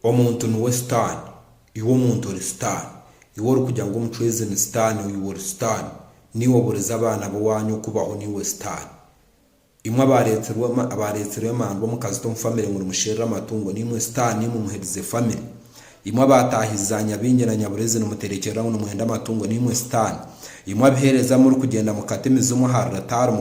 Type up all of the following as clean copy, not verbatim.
omuntu niwe sitani iwe omuntu ori sitani iwe ori kugira ngu omuchwezi ni sitani iwe ori sitani niwe obureza abaana b'owanyu kubaho niwe sitani imwe abareetirwe emanda omukazi tomu family ngu nimusherera amatungo nimwe sitani nimwe muherize family imwe abatahiza nyabingi na nyaburezi nimuterekerera ngu nimuhenda amatungo nimwe sitani imwe abihereza muri kugenda mukatemiza umuharatari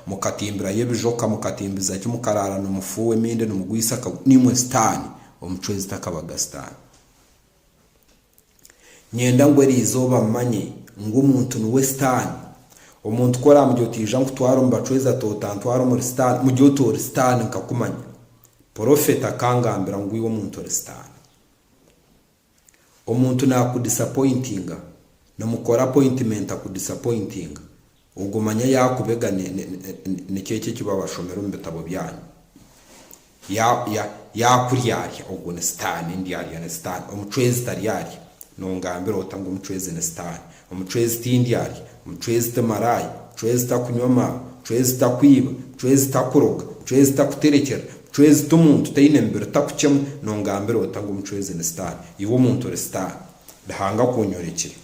mukatimbira yebijoka mukatimbiza cyo mukarara numufuwe minde numugwisa nimwe sitani omuchwezi takabaga sitani nyenda ngo erizoba manye ngo umuntu niwe sitani omuntu kora mujyotija ngo twaro mbachweza totantwaro muri sitani mujyoto ori sitani nkakumanya profeta kangambira ngo iwo muntu ori sitani omuntu nakudisappointinga namukora appointment akudisappointinga ugumanya yakubega ne cyeke kibabashomero mbetabo byanyu ya kuryarya ubwo ne sitani ndiyarya ne sitani omuchwezi tariyarya nongambira otanga omuchwezi ne sitani omuchwezi tindiyarya omuchwezi tamarayi omuchwezi takunywama omuchwezi takwiba omuchwezi takuroga omuchwezi takuterekera omuchwezi tumuntu taine mbere takuchemu nongambira otanga omuchwezi ne sitani iwo omuntu ori sitani dahanga kunyorekera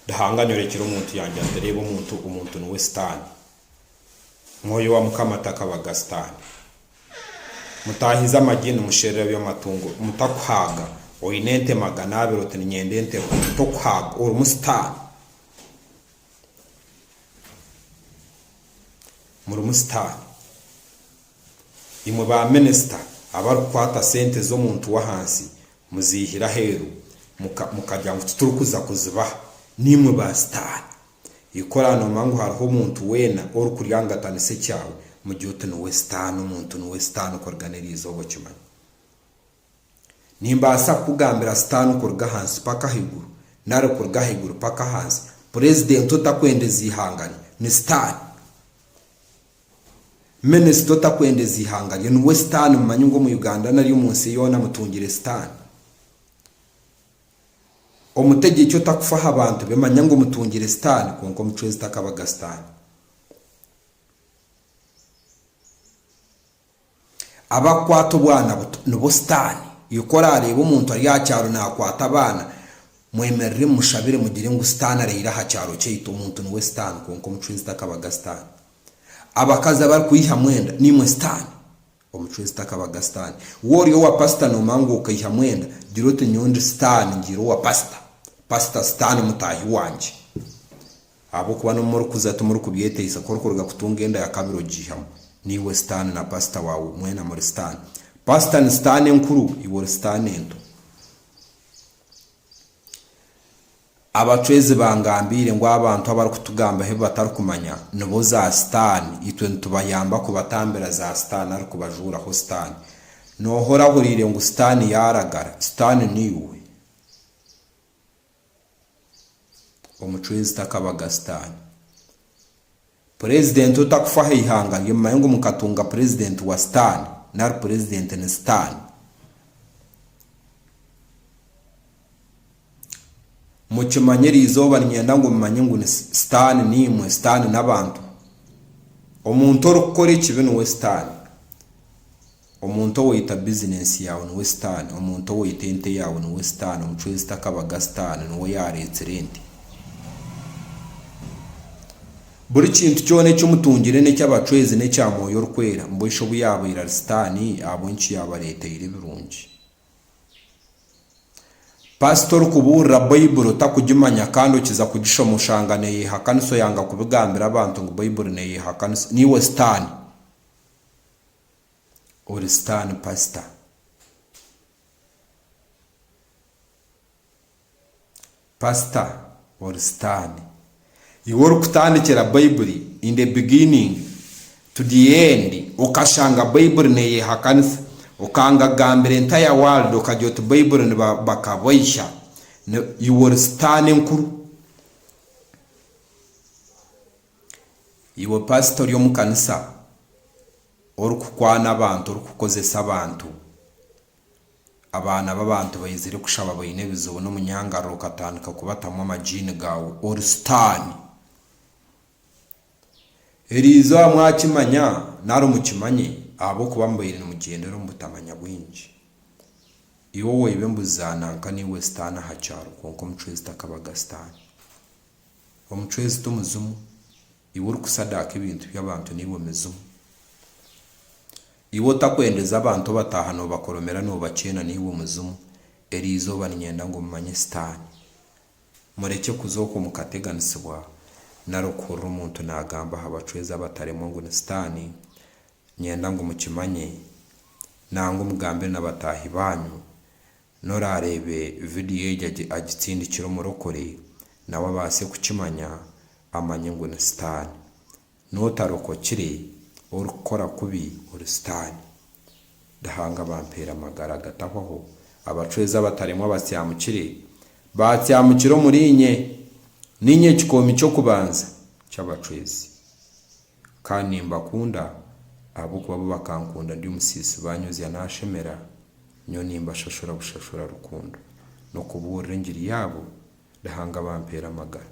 dahanga nyorekera omuntu yanjye atereba omuntu niwe sitani mwoyo wa mukama takabaga sitani mutahiza amagini musherera by'amatungo mutakuhaga oinente magana abiri otini nyendente tokuhaga ori musitani muri musitani imwe ba minister abari kwata sente zo muntu wa hansi muzihira heru mukajya ngo turukuza kuzibaha nimwe ba sitani ikorano mangu hariho umuntu wena ori kuryangatanise cyawe mu gihe uti niwe sitani umuntu niwe sitani ukorganiriza obo kimanya nimbasa kugambira sitani ukorga hansi paka higuru nare ukorga higuru paka hansi president utakwendeza ihangari ni sitani minister utakwendeza ihangari niwe sitani mumanyi ngo mu Uganda nari umunsi yona mutungire sitani omutegeki otakufaha abantu bemanya ngo mutungire sitani konko omuchwezi takabaga sitani abakwata obwana nibo sitani yokora areba omuntu ari acyaro nakwata abana mwemerere mushabire mugire ngo sitani areira ha cyaro cyito omuntu niwe sitani konko omuchwezi takabaga sitani abakazi abari kuyiha mwenda nimwe sitani omuchwezi takabaga sitani woriyo wa pastor no mango ukayiha mwenda girote nyondi sitani ngiro wa pastor sitani mutahi wanje abo kuba no muri kuzatu muri kubyeteyisa korkorga kutungenda ya kabiro gihamo niwe sitani na pastor wawe mwena muri sitani pastor ni sitani nkuru ibo sitani ento abachwezi bangambire ngo abantu abari kutugamba he batari kumanya nibo za sitani itwe ntubayamba kubatambira za sitani ari kubajura ho sitani nohora burire ngo sitani yaragara sitani niwe omuchwezi takabaga sitani president utakufaha ihanga yema ngo mukatunga president wa sitani nar president ni sitani muchimanyeri izoba nyenda ngo mumanye ngo ni sitani nimwe sitani nabantu omuntu orukora ikibi niwe sitani omuntu wita business yawe niwe sitani omuntu wita ente yawe niwe sitani omuchwezi takabaga sitani niwe yaretserente buri kintu cyone cy'umutungire ne cy'abachwezi ne cyamoyo rukwera mbosho buyabo ira sitani abonchi yabarete iri birungi pastor kubura bible takujimanya kandi ukiza kugishomushangane yihakaniso yanga kubigambira abantu ngo bible ne yihakaniso niwe sitani ori sitani pastor ori sitani iworo kutandikira bible in the beginning to the end ukashanga bible ne yihakaniso ukanga gambire entire world ukajyota bible ne bakaboisha you were standing nkuru iwo pastor yo mukanisa orukukwana abantu orukukozesa abantu abana b'abantu bayizire kushaba bayine bizobo no munyangaro katandika kubatamwa amajini gawe or stan erizo amwakimanya naro mukimanye abo kubambayire no mugendero mutamanya bwinji iyo webe mbuzananka niwe sitani hacyaro konko mucwezi takabaga sitani omucwezi tumuzumu iwe uri kusadaka ibintu by'abantu niwe mezumu iwe takwendeza abantu bataha no bakoromera no bacena niwe muzumu eri izoba nyenda ngo mumanye sitani mureke kuzoko mukateganisibwa narokora umuntu nagamba habacweza bataremo ngo ni sitani nyenda ngo mukimanye nango mugambe nabatahi banyu norarebe video yeje agitsindikira umurokore nawe base kukimanya amanye ngo ni sitani notarokokire urukora kubi uri sitani dahanga bampera amagara gataho abacweza batarimo basyamukire batyamukiro murinye ninye kikomi cyo kubanza cy'abacwezi kandi mbakunda abo kuba bakankunda ndi umusisi banyuze yanashemera nyo nimba shashura bushashura rukundo no kuburengiri yabo dahanga bampera amagara